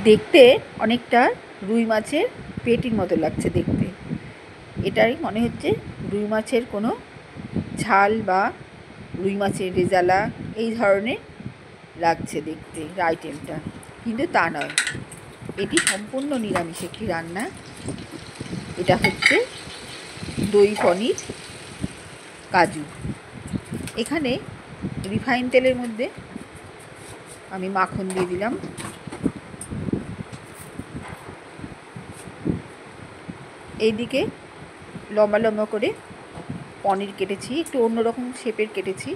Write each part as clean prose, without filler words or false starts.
দেখতে অনেকটা রুই মাছের পেটির মতো লাগছে দেখতে। এটাই মনে হচ্ছে রুই মাছের কোনো ঝাল বা রুই মাছের রেজালা এই ধরনের লাগছে দেখতে আইটেমটা, কিন্তু তা নয়। এটি সম্পূর্ণ নিরামিষ একটি রান্না। এটা হচ্ছে দই পনির কাজু। এখানে রিফাইন তেলের মধ্যে আমি মাখন দিয়ে দিলাম। এইদিকে লম্বা লম্বা করে পনির কেটেছি, একটু অন্যরকম শেপের কেটেছি।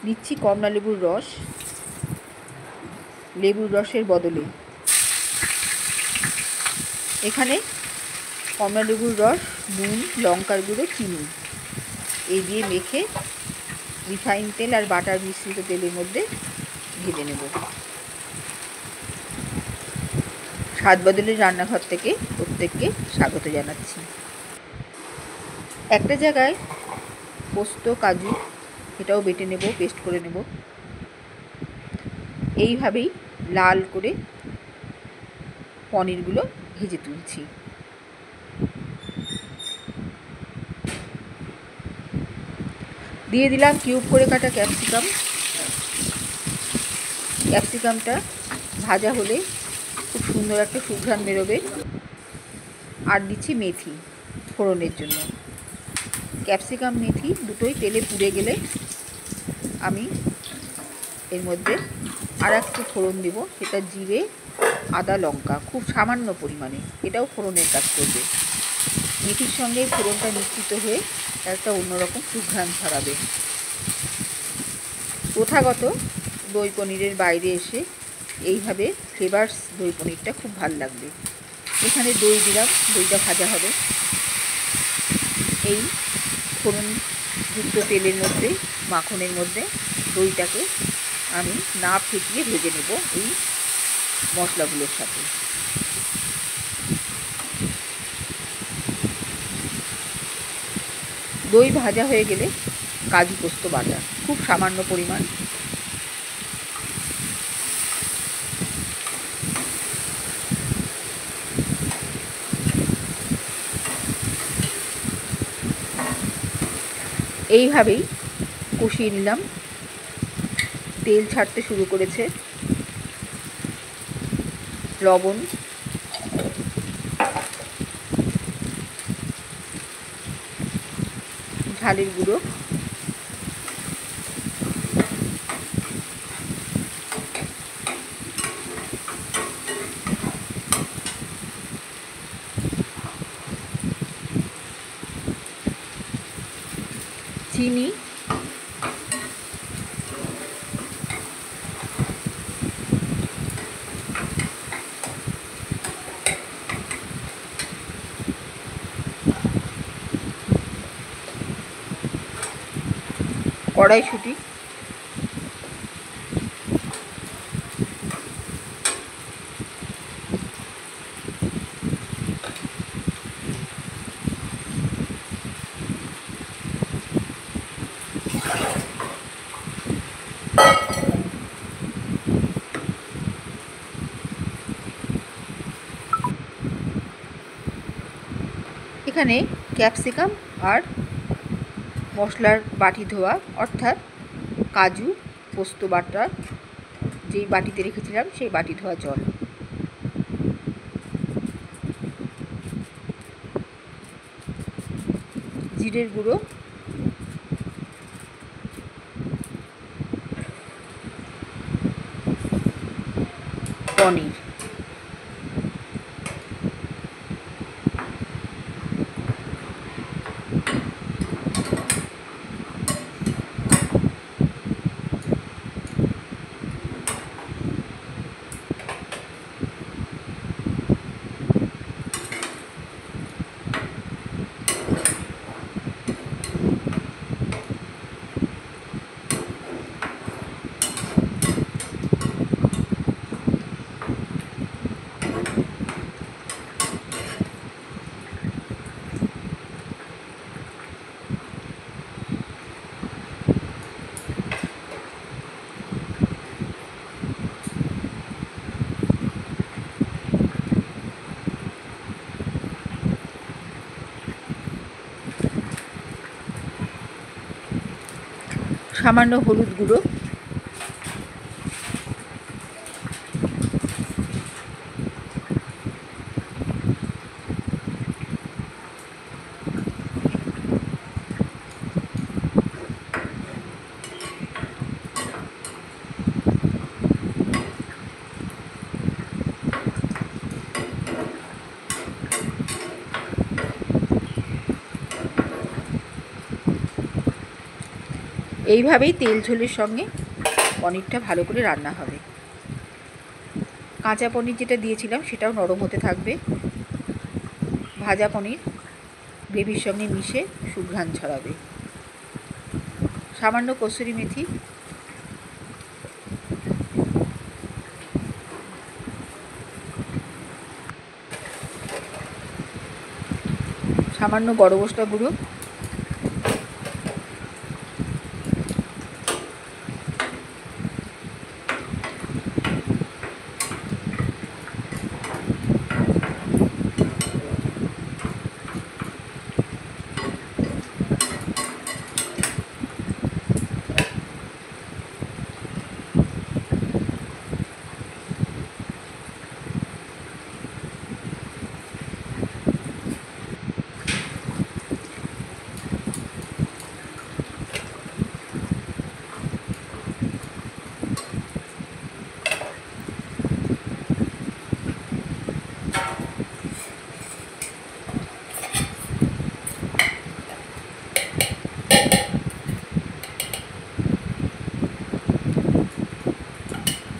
নিচ্ছি কমলা লেবুর রস, লেবুর রসের বদলে এখানে কমলা লেবুর রস, নুন, লঙ্কার গুঁড়ো, চিনি এই দিয়ে মেখে রিফাইন তেল আর বাটার মিশ্রিত তেলের মধ্যে ভেজে নেব। স্বাদ বদলের রান্নাঘর থেকে প্রত্যেককে স্বাগত জানাচ্ছি। একটা জায়গায় পোস্ত কাজু এটাও বেটে নেব, পেস্ট করে নেব। এইভাবেই লাল করে পনিরগুলো ভেজে তুলছি। দিয়ে দিলাম কিউব করে কাটা ক্যাপসিকাম। ক্যাপসিকামটা ভাজা হলে খুব সুন্দর একটা সুঘ্রাণ বেরোবে। আর দিচ্ছি মেথি ফোড়নের জন্য। ক্যাপসিকাম মেথি দুটোই তেলে পুড়ে গেলে আমি এর মধ্যে আর একটু ফোড়ন দেবো, সেটা জিরে, আদা, লঙ্কা, খুব সামান্য পরিমাণে। এটাও ফোড়নের কাজ করবে। মেথির সঙ্গে ফোড়নটা মিশ্রিত হয়ে একটা অন্যরকম সুঘ্রাণ ছড়াবে। প্রথাগত দই পনিরের বাইরে এসে এইভাবে ফ্লেভারস দই পনিরটা খুব ভালো লাগবে। এখানে দই দিলাম, দইটা ভাজা হবে। এই ফোড়নযুক্ত তেলের মধ্যে, মাখনের মধ্যে দইটাকে আমি না ফেটিয়ে ভেজে নেব এই মশলাগুলোর সাথে। দই ভাজা হয়ে গেলে কাজু পোস্ত বাটা খুব সামান্য পরিমাণ, এইভাবেই কষিয়ে নিলাম। তেল ছাড়তে শুরু করেছে। লবণ, ঝালের গুঁড়ো, চিনি, কড়াইশুঁটি, এখানে ক্যাপসিকাম আর মশলার বাটি ধোয়া, অর্থাৎ কাজু পোস্ত বাটা যেই বাটিতে রেখেছিলাম সেই বাটি ধোয়া জল, জিরের গুঁড়ো, পনির, সামান্য হলুদ গুঁড়ো, এইভাবেই তেল ঝোলের সঙ্গে পনিরটা ভালো করে রান্না হবে। কাঁচা পনির যেটা দিয়েছিলাম সেটাও নরম হতে থাকবে। ভাজা পনির গ্রেভির সঙ্গে মিশে সুঘ্রাণ ছড়াবে। সামান্য কসুরি মেথি, সামান্য গরম মশলা গুঁড়ো,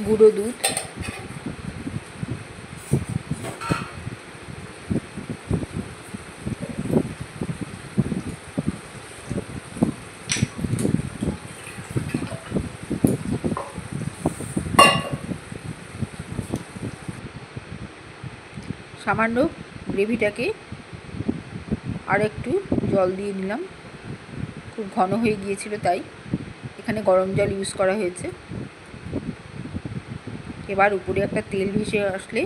গুঁড়ো দুধ, সামান্য গ্রেভিটাকে আর একটু জল দিয়ে নিলাম, খুব ঘন হয়ে গিয়েছিল তাই এখানে গরম জল ইউজ করা হয়েছে। এবার উপরে একটা তেল ভেসে আসলে